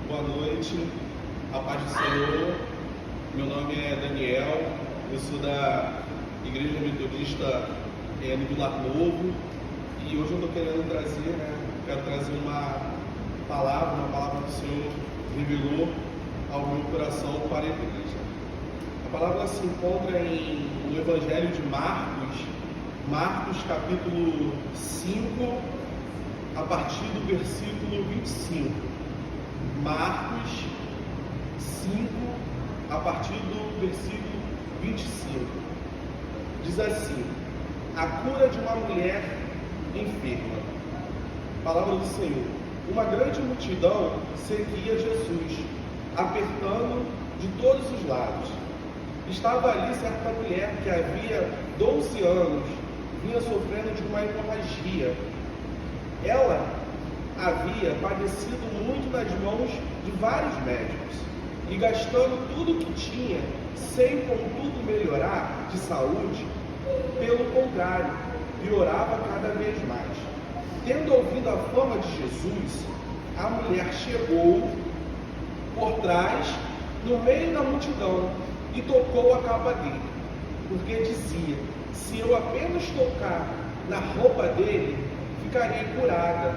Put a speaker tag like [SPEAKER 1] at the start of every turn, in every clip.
[SPEAKER 1] Boa noite, a paz do Senhor. Meu nome é Daniel, eu sou da Igreja Metodista no Vilar Novo e hoje eu estou querendo trazer uma palavra que o Senhor revelou ao meu coração para a igreja. A palavra se encontra no Evangelho de Marcos capítulo 5, a partir do versículo 25. Marcos 5, a partir do versículo 25. Diz assim: a cura de uma mulher enferma. Palavra do Senhor. Uma grande multidão seguia Jesus, apertando de todos os lados. Estava ali certa mulher que havia 12 anos vinha sofrendo de uma hemorragia. Ela havia padecido muito nas mãos de vários médicos e gastando tudo que tinha, sem contudo melhorar de saúde, pelo contrário, piorava cada vez mais. Tendo ouvido a fama de Jesus, a mulher chegou por trás, no meio da multidão, e tocou a capa dele, porque dizia: se eu apenas tocar na roupa dele, ficarei curada.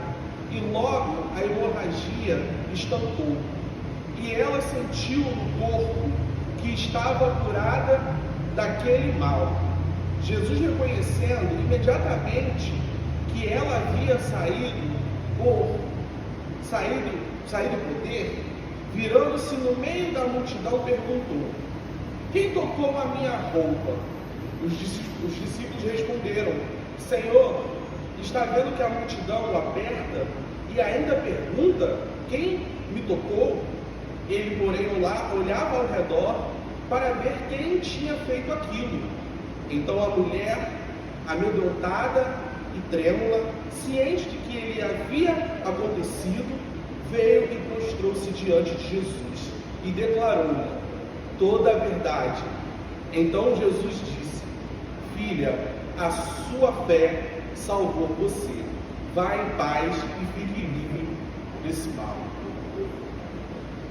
[SPEAKER 1] E logo a hemorragia estancou, e ela sentiu no corpo que estava curada daquele mal. Jesus, reconhecendo imediatamente que ela havia saído do poder, virando-se no meio da multidão, perguntou: quem tocou a minha roupa? Os discípulos responderam: Senhor, está vendo que a multidão o aperta e ainda pergunta quem me tocou? Ele, porém, olhava ao redor para ver quem tinha feito aquilo. Então a mulher, amedrontada e trêmula, ciente de que ele havia acontecido, veio e prostrou-se diante de Jesus e declarou toda a verdade. Então Jesus disse: filha, a sua fé salvou você. Vá em paz e fique livre desse mal.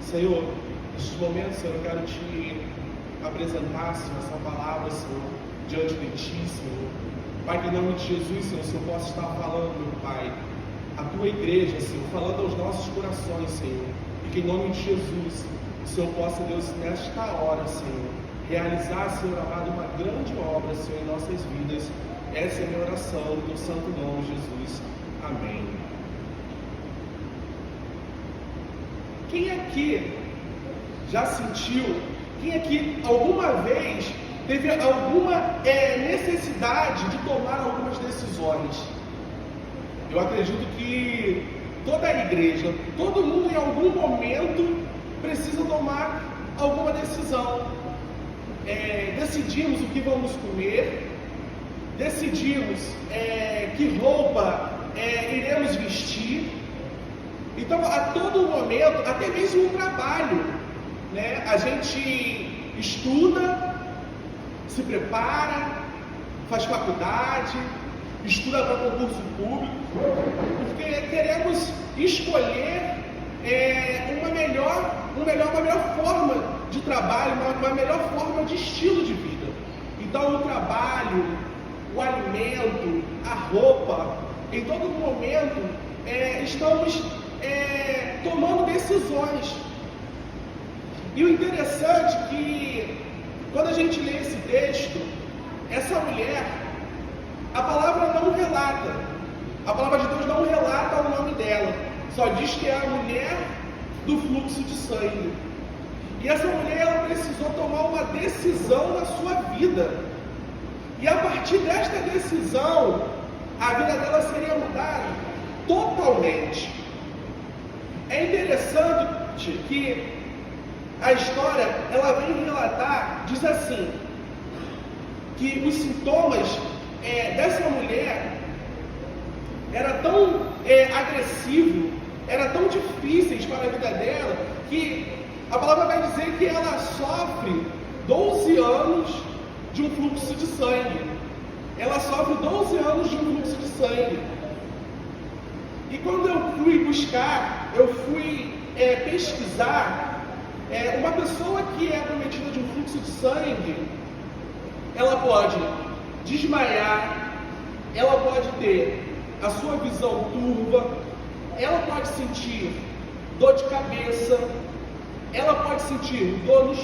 [SPEAKER 1] Senhor, neste momento, Senhor, eu quero te apresentar, Senhor, essa palavra, Senhor, diante de ti, Senhor. Pai, que em nome de Jesus, Senhor, o Senhor possa estar falando, meu Pai, a tua igreja, Senhor, falando aos nossos corações, Senhor. E que em nome de Jesus, o Senhor possa, Deus, nesta hora, Senhor, realizar, Senhor amado, uma grande obra, Senhor, em nossas vidas. Essa é a minha oração, no teu santo nome, Jesus. Amém. Quem aqui já sentiu, quem aqui alguma vez teve alguma necessidade de tomar algumas decisões? Eu acredito que toda a igreja, todo mundo em algum momento precisa tomar alguma decisão. Decidimos o que vamos comer, decidimos que roupa iremos vestir. Então, a todo momento, até mesmo no trabalho, né, a gente estuda, se prepara, faz faculdade, estuda para concurso público, porque queremos escolher uma melhor forma de trabalho, uma melhor forma de estilo de vida. Então, o trabalho, o alimento, a roupa, em todo momento estamos tomando decisões. E o interessante é que quando a gente lê esse texto, essa mulher, a palavra não relata, a palavra de Deus não relata o nome dela, só diz que é a mulher do fluxo de sangue. E essa mulher, ela precisou tomar uma decisão na sua vida. E a partir desta decisão, a vida dela seria mudada totalmente. É interessante que a história, ela vem relatar, diz assim, que os sintomas dessa mulher era tão agressivo, era tão difíceis para a vida dela, que a palavra vai dizer que ela sofre 12 anos de um fluxo de sangue. Ela sofre 12 anos de um fluxo de sangue. E quando eu fui buscar, eu fui pesquisar, uma pessoa que é acometida de um fluxo de sangue, ela pode desmaiar, ela pode ter a sua visão turva, ela pode sentir dor de cabeça, ela pode sentir dor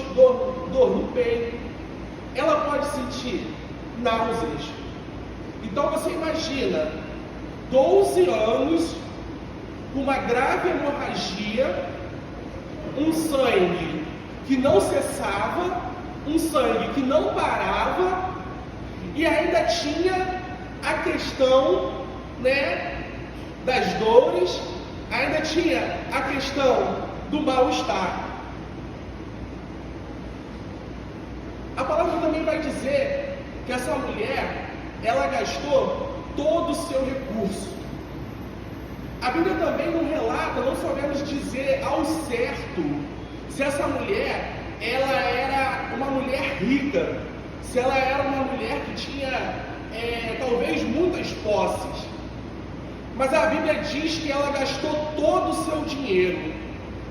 [SPEAKER 1] no peito, ela pode sentir náuseas. Então você imagina 12 anos com uma grave hemorragia, um sangue que não cessava, um sangue que não parava, e ainda tinha a questão, das dores, ainda tinha a questão do mal-estar. A palavra também vai dizer que essa mulher, ela gastou todo o seu recurso. A Bíblia também não relata, não sabemos dizer ao certo se essa mulher, ela era uma mulher rica, se ela era uma mulher que tinha talvez muitas posses. Mas a Bíblia diz que ela gastou todo o seu dinheiro.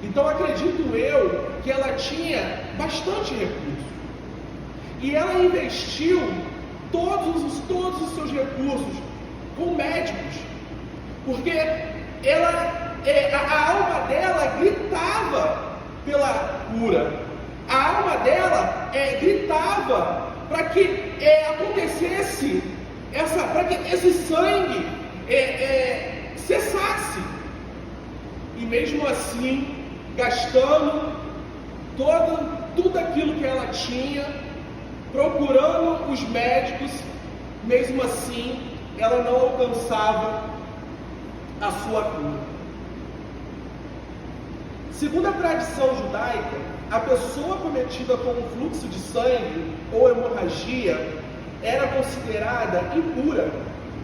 [SPEAKER 1] Então acredito eu que ela tinha bastante recurso. E ela investiu todos os seus recursos com médicos. Porque a alma dela gritava pela cura. A alma dela gritava para que acontecesse para que esse sangue cessasse. E mesmo assim, gastando tudo aquilo que ela tinha, procurando os médicos, mesmo assim, ela não alcançava a sua cura. Segundo a tradição judaica, a pessoa cometida com um fluxo de sangue ou hemorragia era considerada impura,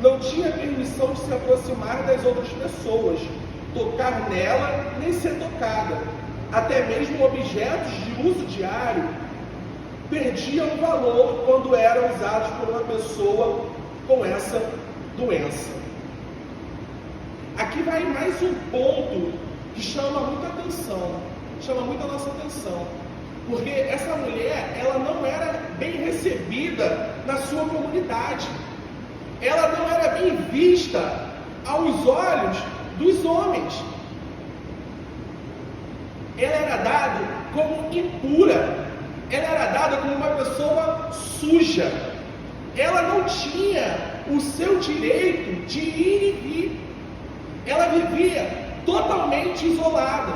[SPEAKER 1] não tinha permissão de se aproximar das outras pessoas, tocar nela nem ser tocada. Até mesmo objetos de uso diário perdiam valor quando eram usados por uma pessoa com essa doença. Aqui vai mais um ponto que chama muita atenção, chama muito a nossa atenção, porque essa mulher, ela não era bem recebida na sua comunidade, ela não era bem vista aos olhos dos homens, ela era dada como impura, ela era dada como uma pessoa suja, ela não tinha o seu direito de ir e vir, ela vivia totalmente isolada.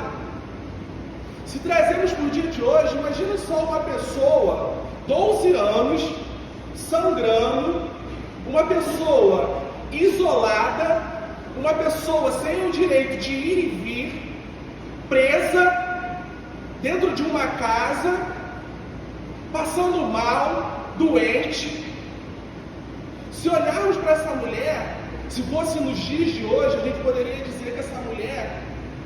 [SPEAKER 1] Se trazemos para o dia de hoje, imagina só uma pessoa, 12 anos, sangrando, uma pessoa isolada, uma pessoa sem o direito de ir e vir, presa dentro de uma casa, passando mal, doente. Se olharmos para essa mulher, se fosse nos dias de hoje, a gente poderia dizer que essa mulher,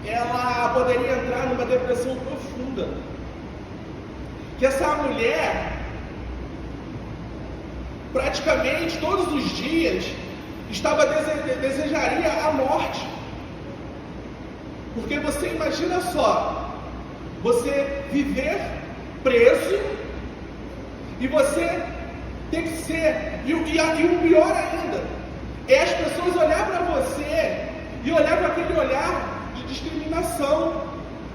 [SPEAKER 1] ela poderia entrar numa depressão profunda. Que essa mulher, praticamente todos os dias, desejaria a morte. Porque você imagina só, você viver preso e você ter que ser, e o pior ainda, é as pessoas olhar para você e olhar com aquele olhar de discriminação,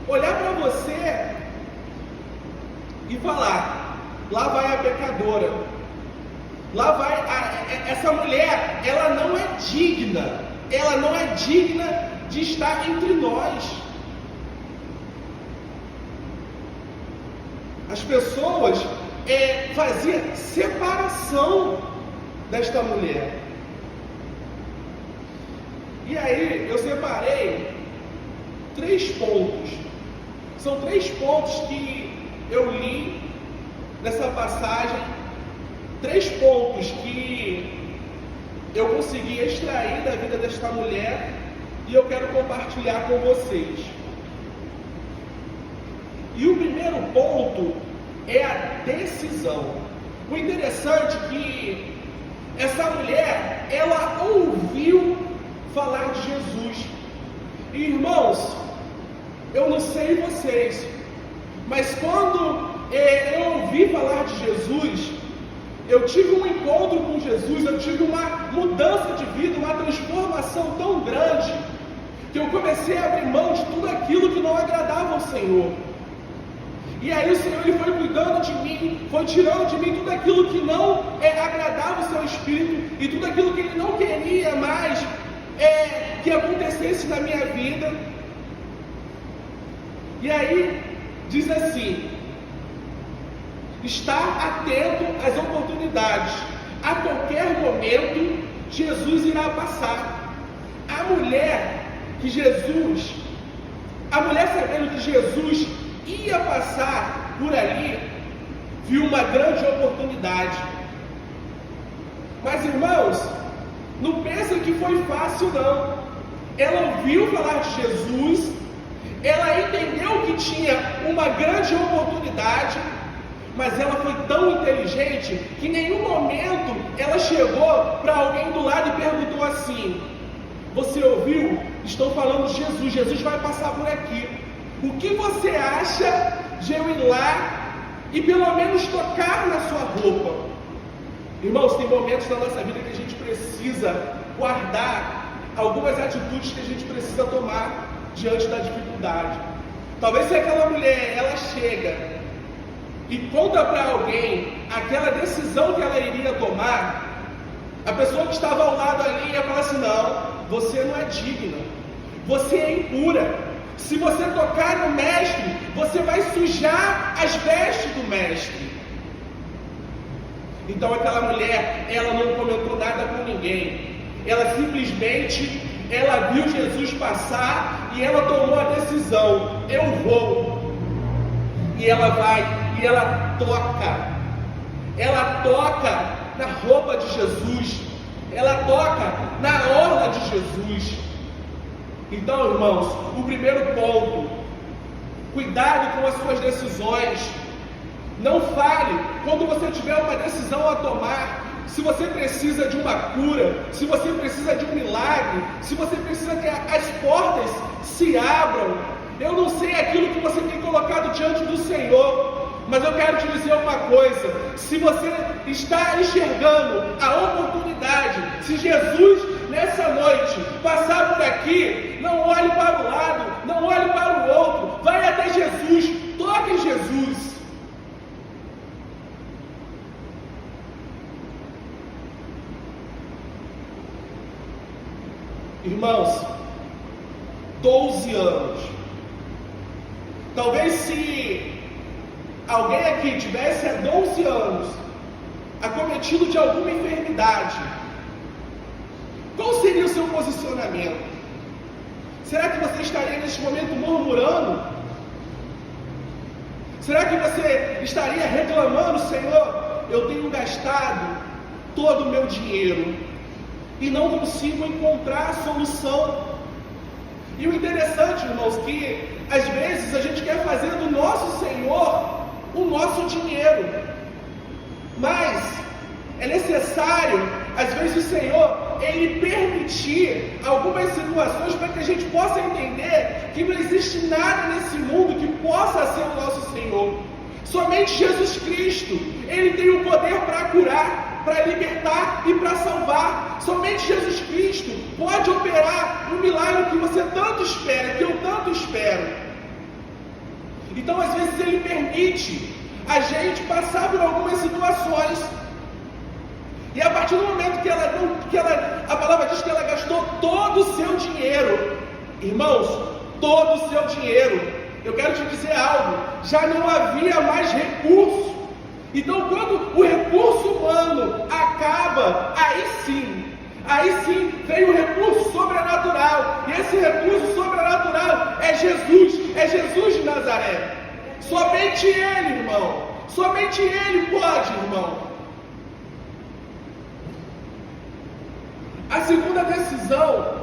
[SPEAKER 1] olhar para você e falar: lá vai a pecadora, lá vai essa mulher, ela não é digna de estar entre nós. As pessoas faziam separação desta mulher. E aí eu separei 3 pontos. São 3 pontos que eu li nessa passagem, 3 pontos que eu consegui extrair da vida desta mulher e eu quero compartilhar com vocês. E o primeiro ponto é a decisão. O interessante é que essa mulher, ela ouviu falar de Jesus. E, irmãos, Eu não sei vocês, mas quando eu ouvi falar de Jesus, eu tive um encontro com Jesus, eu tive uma mudança de vida, uma transformação tão grande, que eu comecei a abrir mão de tudo aquilo que não agradava ao Senhor. E aí o Senhor ele foi cuidando de mim, foi tirando de mim tudo aquilo que não agradava o seu espírito, e tudo aquilo que ele não queria mais que acontecesse na minha vida. E aí diz assim: estar atento às oportunidades. A qualquer momento Jesus irá passar. A mulher sabendo que Jesus ia passar por ali, viu uma grande oportunidade. Mas irmãos, não pensa que foi fácil não. Ela ouviu falar de Jesus, ela entendeu que tinha uma grande oportunidade, mas ela foi tão inteligente que em nenhum momento ela chegou para alguém do lado e perguntou assim: você ouviu? Estão falando de Jesus, Jesus vai passar por aqui. O que você acha de eu ir lá e pelo menos tocar na sua roupa? Irmãos, tem momentos na nossa vida que a gente precisa guardar algumas atitudes que a gente precisa tomar diante da dificuldade. Talvez se aquela mulher, ela chega e conta para alguém aquela decisão que ela iria tomar, a pessoa que estava ao lado ali ia falar assim: não, você não é digna, você é impura. Se você tocar no mestre, você vai sujar as vestes do mestre. Então aquela mulher, ela não comentou nada com ninguém. Ela simplesmente, ela viu Jesus passar e ela tomou a decisão: eu vou. E ela vai e ela toca na roupa de Jesus, ela toca na orla de Jesus. Então, irmãos, o primeiro ponto: cuidado com as suas decisões. Não fale quando você tiver uma decisão a tomar. Se você precisa de uma cura, se você precisa de um milagre, se você precisa que as portas se abram. Eu não sei aquilo que você tem colocado diante do Senhor, mas eu quero te dizer uma coisa: se você está enxergando a oportunidade, se Jesus nessa noite passar por aqui, não olhe para o lado, não olhe para o outro, vai até Jesus, toque em Jesus. Irmãos, 12 anos. Talvez se alguém aqui tivesse há 12 anos acometido de alguma enfermidade, qual seria o seu posicionamento? Será que você estaria neste momento murmurando? Será que você estaria reclamando: Senhor, eu tenho gastado todo o meu dinheiro e não consigo encontrar a solução? E o interessante, irmãos, que às vezes a gente quer fazer do nosso Senhor o nosso dinheiro, mas é necessário, às vezes, o Senhor ele permitir algumas situações para que a gente possa entender que não existe nada nesse mundo que possa ser o nosso Senhor. Somente Jesus Cristo, ele tem o poder para curar, para libertar e para salvar. Somente Jesus Cristo pode operar um milagre que você tanto espera, que eu tanto espero. Então, às vezes, ele permite a gente passar por algumas situações, e a partir do momento que a palavra diz que ela gastou todo o seu dinheiro, irmãos, todo o seu dinheiro, eu quero te dizer algo: já não havia mais recurso. Então, quando o recurso humano acaba, aí sim vem o recurso sobrenatural. E esse recurso sobrenatural é Jesus de Nazaré. Somente Ele, irmão. Somente Ele pode, irmão. A segunda decisão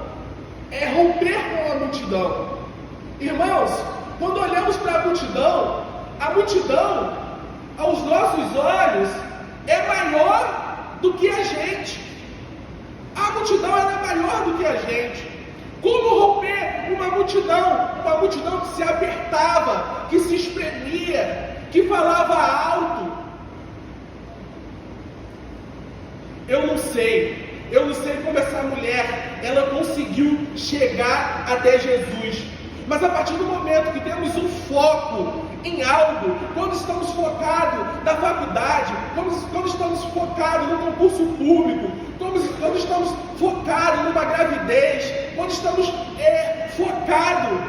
[SPEAKER 1] é romper com a multidão. Irmãos, quando olhamos para a multidão, aos nossos olhos, é maior do que a gente. A multidão é maior do que a gente. Como romper uma multidão que se apertava, que se espremia, que falava alto? Eu não sei como essa mulher, ela conseguiu chegar até Jesus. Mas a partir do momento que temos um foco em algo, quando estamos focados na faculdade, quando estamos focados no concurso público, quando estamos focados numa gravidez, quando estamos focados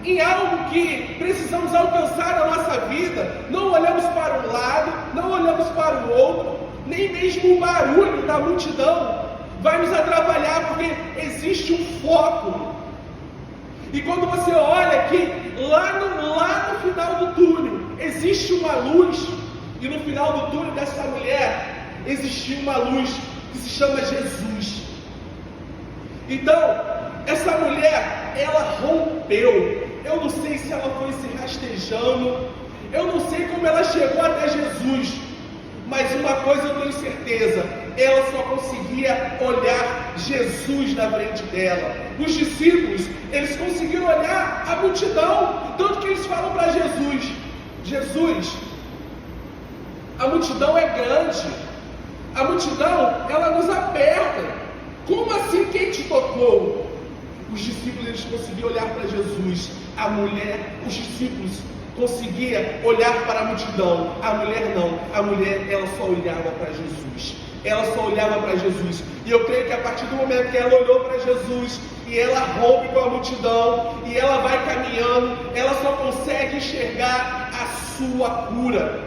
[SPEAKER 1] em algo que precisamos alcançar na nossa vida, não olhamos para um lado, não olhamos para o outro, nem mesmo o barulho da multidão vai nos atrapalhar, porque existe um foco. E quando você olha que lá no final do túnel existe uma luz, e no final do túnel dessa mulher existia uma luz que se chama Jesus. Então, essa mulher, ela rompeu. Eu não sei se ela foi se rastejando, eu não sei como ela chegou até Jesus, mas uma coisa eu tenho certeza: ela só conseguia olhar Jesus na frente dela. Os discípulos, eles conseguiram olhar a multidão, tanto que eles falam para Jesus: Jesus, a multidão é grande, a multidão, ela nos aperta, como assim quem te tocou? Os discípulos, eles conseguiam olhar para Jesus, a mulher, os discípulos conseguiam olhar para a multidão, a mulher não, a mulher, ela só olhava para Jesus. Ela só olhava para Jesus. E eu creio que a partir do momento que ela olhou para Jesus, e ela rompe com a multidão, e ela vai caminhando, ela só consegue enxergar a sua cura.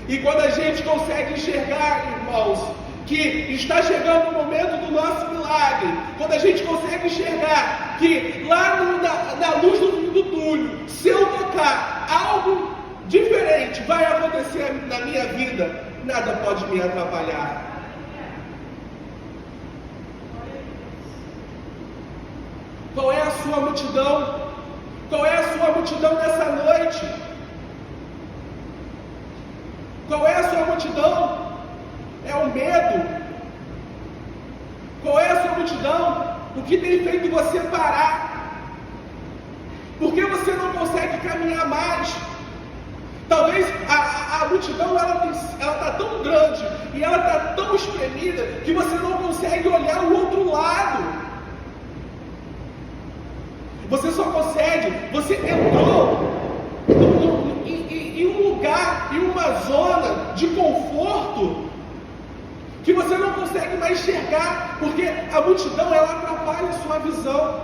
[SPEAKER 1] E quando a gente consegue enxergar, irmãos, que está chegando o momento do nosso milagre, quando a gente consegue enxergar que lá na luz do fim do túnel, se eu tocar, algo diferente vai acontecer na minha vida, nada pode me atrapalhar. Qual é a sua multidão? Qual é a sua multidão nessa noite? Qual é a sua multidão? É o medo? Qual é a sua multidão? O que tem feito você parar? Por que você não consegue caminhar mais? Talvez a multidão ela está tão grande e ela está tão espremida que você não consegue olhar o outro lado. Você só consegue, você entrou em um lugar, em uma zona de conforto que você não consegue mais enxergar, porque a multidão ela atrapalha a sua visão.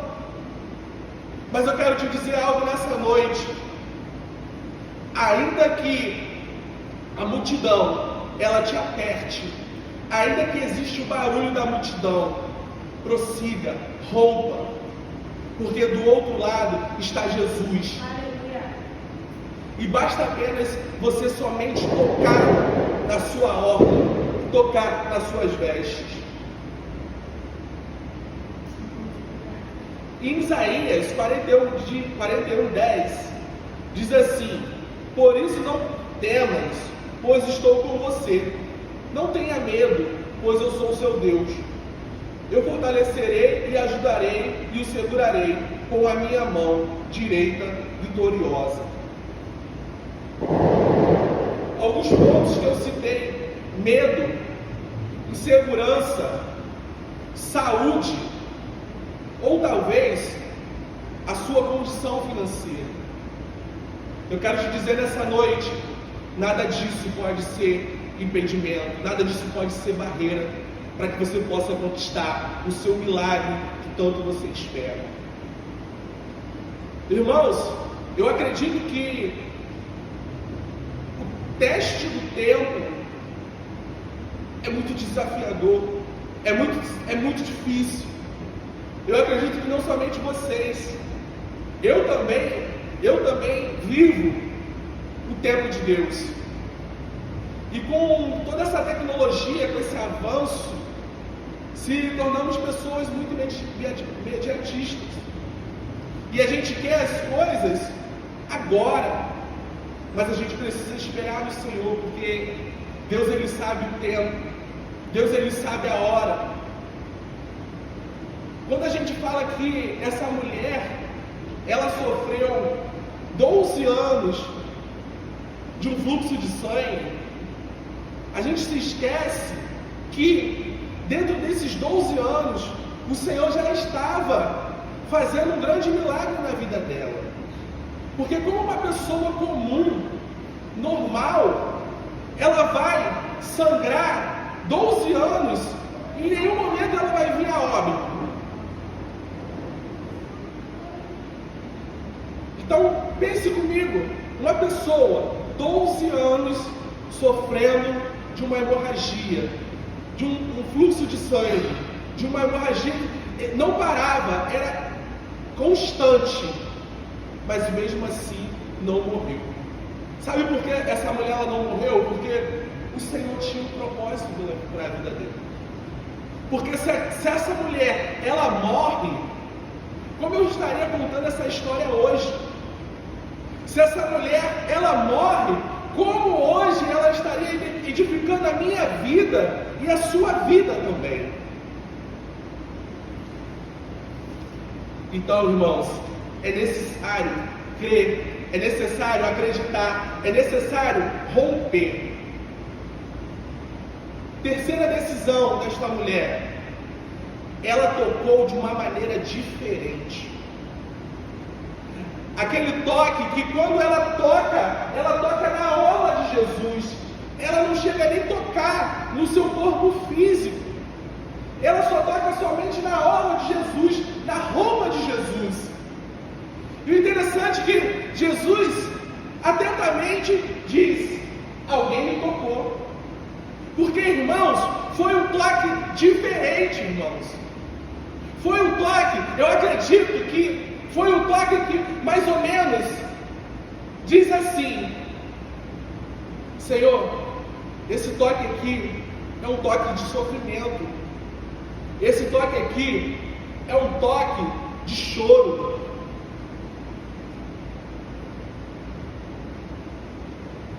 [SPEAKER 1] Mas eu quero te dizer algo nessa noite: ainda que a multidão ela te aperte, ainda que existe o barulho da multidão, prossiga, rompa, porque do outro lado está Jesus. E basta apenas você somente tocar na sua orla, tocar nas suas vestes. Em Isaías 41:10 diz assim: por isso não temas, pois estou com você. Não tenha medo, pois eu sou o seu Deus. Eu fortalecerei e ajudarei e o segurarei com a minha mão direita vitoriosa. Alguns pontos que eu citei: medo, insegurança, saúde, ou talvez a sua condição financeira. Eu quero te dizer nessa noite: nada disso pode ser impedimento, nada disso pode ser barreira para que você possa conquistar o seu milagre que tanto você espera. Irmãos, eu acredito que o teste do tempo é muito desafiador, é muito difícil. Eu acredito que não somente vocês, eu também vivo o tempo de Deus. E com toda essa tecnologia, com esse avanço, se tornamos pessoas muito imediatistas. E a gente quer as coisas agora, mas a gente precisa esperar no Senhor, porque Deus ele sabe o tempo, Deus ele sabe a hora. Quando a gente fala que essa mulher, ela sofreu 12 anos de um fluxo de sangue, a gente se esquece que dentro desses 12 anos, o Senhor já estava fazendo um grande milagre na vida dela. Porque como uma pessoa comum, normal, ela vai sangrar 12 anos e em nenhum momento ela vai vir a óbito. Então, pense comigo, uma pessoa, 12 anos, sofrendo de uma hemorragia, de um fluxo de sangue, de uma hemorragia que não parava, era constante, mas mesmo assim não morreu. Sabe por que essa mulher ela não morreu? Porque o Senhor tinha um propósito para a vida dele. Porque se essa mulher ela morre, como eu estaria contando essa história hoje? Se essa mulher ela morre, como hoje ela estaria edificando a minha vida e a sua vida também? Então, irmãos, é necessário crer, é necessário acreditar, é necessário romper. Terceira decisão desta mulher, ela tocou de uma maneira diferente. Aquele toque que quando ela toca na orla de Jesus. Ela não chega nem a tocar no seu corpo físico. Ela só toca somente na orla de Jesus, na roupa de Jesus. E o interessante é que Jesus atentamente diz: alguém me tocou. Porque, irmãos, foi um toque diferente, irmãos. Foi um toque, eu acredito que foi um toque que mais ou menos diz assim: Senhor, esse toque aqui é um toque de sofrimento. Esse toque aqui é um toque de choro.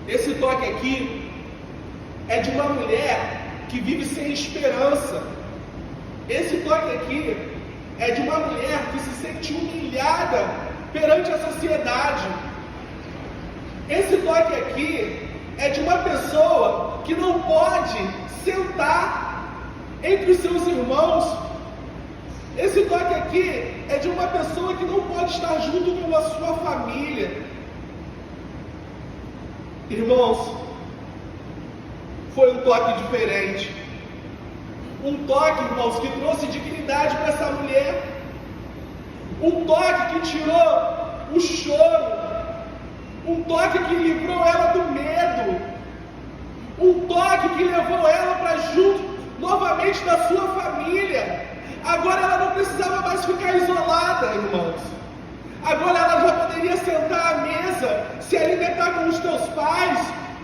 [SPEAKER 1] Esse toque aqui é de uma mulher que vive sem esperança. Esse toque aqui é de uma mulher que se sente humilhada perante a sociedade. Esse toque aqui é de uma pessoa que não pode sentar entre os seus irmãos. Esse toque aqui é de uma pessoa que não pode estar junto com a sua família. Irmãos, foi um toque diferente. Um toque, irmãos, que trouxe dignidade para essa mulher. Um toque que tirou o choro. Um toque que livrou ela do medo. Um toque que levou ela para junto novamente da sua família. Agora ela não precisava mais ficar isolada, irmãos. Agora ela já poderia sentar à mesa, se alimentar com os teus pais,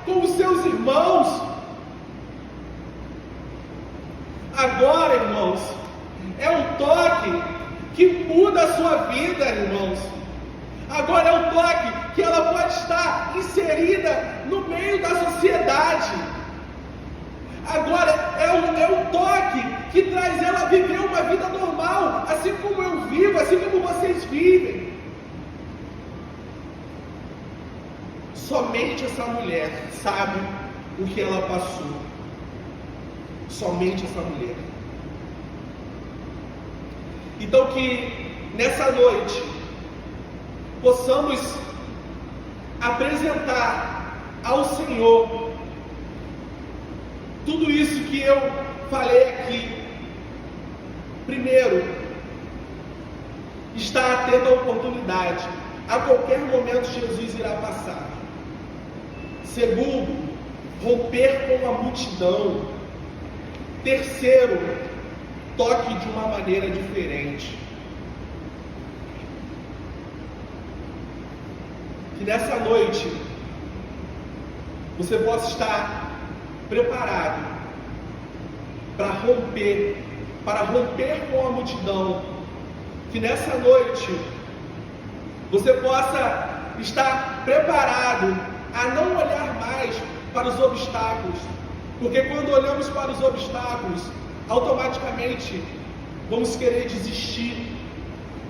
[SPEAKER 1] com os seus irmãos. Agora, irmãos, é um toque que muda a sua vida, irmãos. Agora é um toque que ela pode estar inserida no meio da sociedade. Agora é um toque que traz ela a viver uma vida normal, assim como eu vivo, assim como vocês vivem. Somente essa mulher sabe o que ela passou. Somente essa mulher. Então que nessa noite possamos apresentar ao Senhor tudo isso que eu falei aqui. Primeiro, estar atento à oportunidade. A qualquer momento Jesus irá passar. Segundo, romper com a multidão. Terceiro, toque de uma maneira diferente. Que nessa noite você possa estar preparado para romper com a multidão. Que nessa noite você possa estar preparado a não olhar mais para os obstáculos, porque quando olhamos para os obstáculos, automaticamente vamos querer desistir,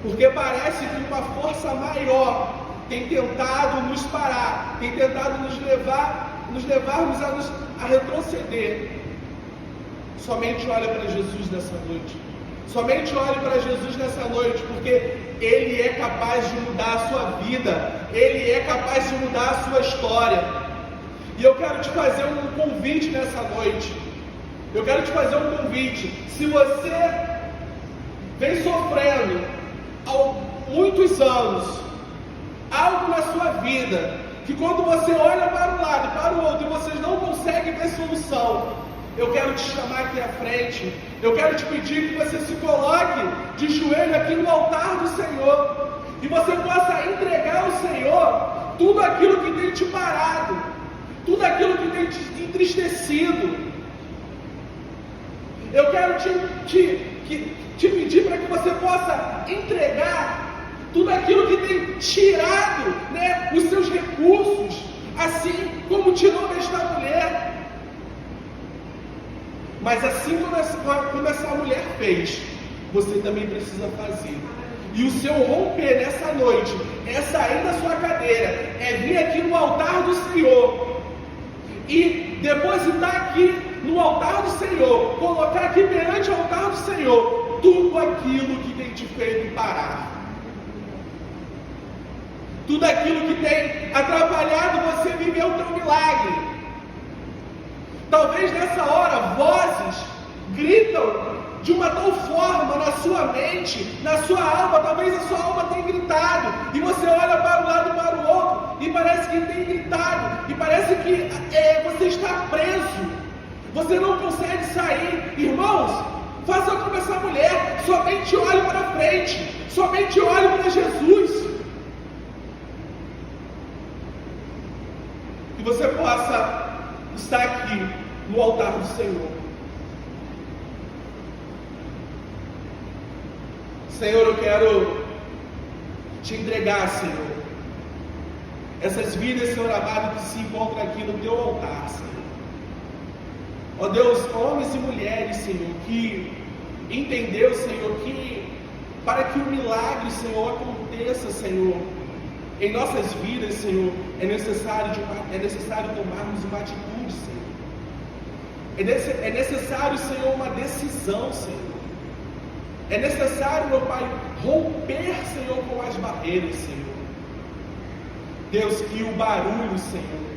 [SPEAKER 1] porque parece que uma força maior tem tentado nos parar, tem tentado nos levarmos a retroceder. Somente olha para Jesus nessa noite. Somente olhe para Jesus nessa noite, porque Ele é capaz de mudar a sua vida, Ele é capaz de mudar a sua história. E eu quero te fazer um convite nessa noite. Eu quero te fazer um convite. Se você vem sofrendo há muitos anos algo na sua vida, que quando você olha para um lado e para o outro e vocês não conseguem ver solução, eu quero te chamar aqui à frente. Eu quero te pedir que você se coloque de joelho aqui no altar do Senhor e você possa entregar ao Senhor tudo aquilo que tem te parado, tudo aquilo que tem te entristecido. Eu quero te pedir para que você possa entregar tudo aquilo que tem tirado, os seus recursos, assim como tirou desta mulher. Mas assim como essa mulher fez, você também precisa fazer. E o seu romper nessa noite é sair da sua cadeira, é vir aqui no altar do Senhor e depositar aqui no altar do Senhor, colocar aqui perante o altar do Senhor tudo aquilo que tem te feito parar, tudo aquilo que tem atrapalhado você viver o teu milagre. Talvez nessa hora vozes gritam de uma tal forma na sua mente, na sua alma. Talvez a sua alma tenha gritado e você olha para um lado e para o outro e parece que tem gritado e parece que você está preso, você não consegue sair. Irmãos, faça como essa mulher, somente olhe para frente, somente olhe para Jesus, que você possa estar aqui no altar do Senhor. Senhor, eu quero te entregar, Senhor, essas vidas, Senhor amado, que se encontram aqui no teu altar, Senhor. Ó Deus, homens e mulheres, Senhor, que entendeu, Senhor, que para que o milagre, Senhor, aconteça, Senhor, em nossas vidas, Senhor, é necessário tomarmos uma atitude, Senhor. É necessário, Senhor, uma decisão, Senhor. É necessário, meu Pai, romper, Senhor, com as barreiras, Senhor. Deus, que o barulho, Senhor,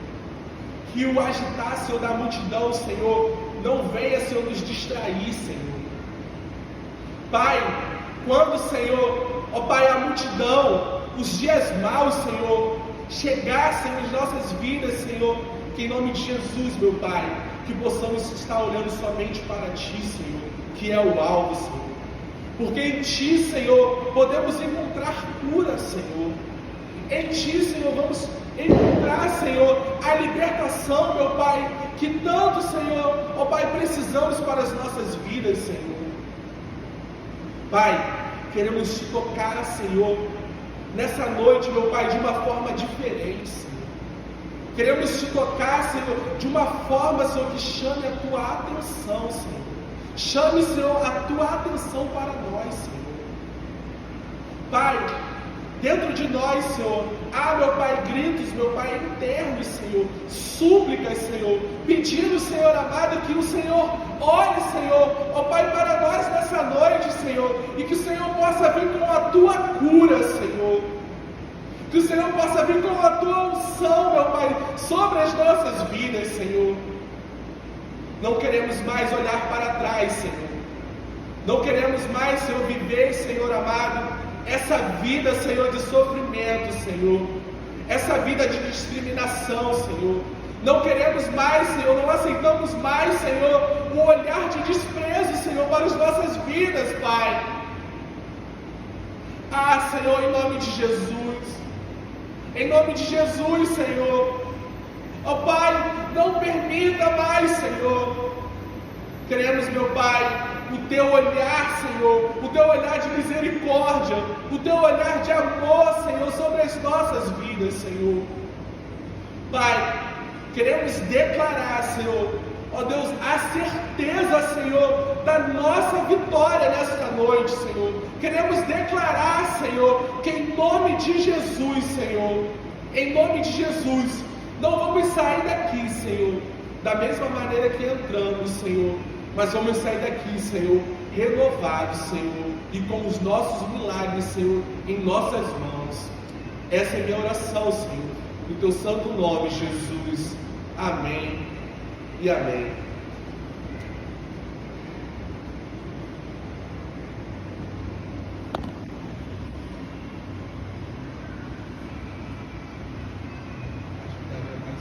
[SPEAKER 1] que o agitar, Senhor, da multidão, Senhor, não venha, Senhor, nos distrair, Senhor. Pai, quando, Senhor, ó Pai, a multidão, os dias maus, Senhor, chegassem nas nossas vidas, Senhor, que em nome de Jesus, meu Pai, que possamos estar olhando somente para Ti, Senhor, que é o alvo, Senhor. Porque em Ti, Senhor, podemos encontrar cura, Senhor. Em Ti, Senhor, vamos encontrar, Senhor, a libertação, meu Pai, que tanto, Senhor, ó Pai, precisamos para as nossas vidas, Senhor. Pai, queremos Te tocar, Senhor, nessa noite, meu Pai, de uma forma diferente, Senhor. Queremos Te tocar, Senhor, de uma forma, Senhor, que chame a Tua atenção, Senhor. Chame, Senhor, a Tua atenção para nós, Senhor. Pai, dentro de nós, Senhor, há, meu Pai, gritos, meu Pai, internos, Senhor, súplicas, Senhor, pedindo, Senhor amado, que o Senhor olhe, Senhor, ó Pai, para nós nessa noite, Senhor, e que o Senhor possa vir com a Tua cura, Senhor. Que o Senhor possa vir com a Tua unção, meu Pai, sobre as nossas vidas, Senhor. Não queremos mais olhar para trás, Senhor. Não queremos mais, Senhor, viver, Senhor amado, essa vida, Senhor, de sofrimento, Senhor. Essa vida de discriminação, Senhor. Não queremos mais, Senhor, não aceitamos mais, Senhor, o olhar de desprezo, Senhor, para as nossas vidas, Pai. Ah, Senhor, em nome de Jesus. Em nome de Jesus, Senhor. Ó Pai, não permita mais, Senhor. Queremos, meu Pai, o Teu olhar, Senhor, o Teu olhar de misericórdia, o Teu olhar de amor, Senhor, sobre as nossas vidas, Senhor. Pai, queremos declarar, Senhor, ó Deus, a certeza, Senhor, da nossa vitória nesta noite, Senhor. Queremos declarar, Senhor, que em nome de Jesus, Senhor, em nome de Jesus, não vamos sair daqui, Senhor, da mesma maneira que entramos, Senhor, mas vamos sair daqui, Senhor, renovados, Senhor, e com os nossos milagres, Senhor, em nossas mãos. Essa é a minha oração, Senhor, no teu santo nome, Jesus. Amém e amém.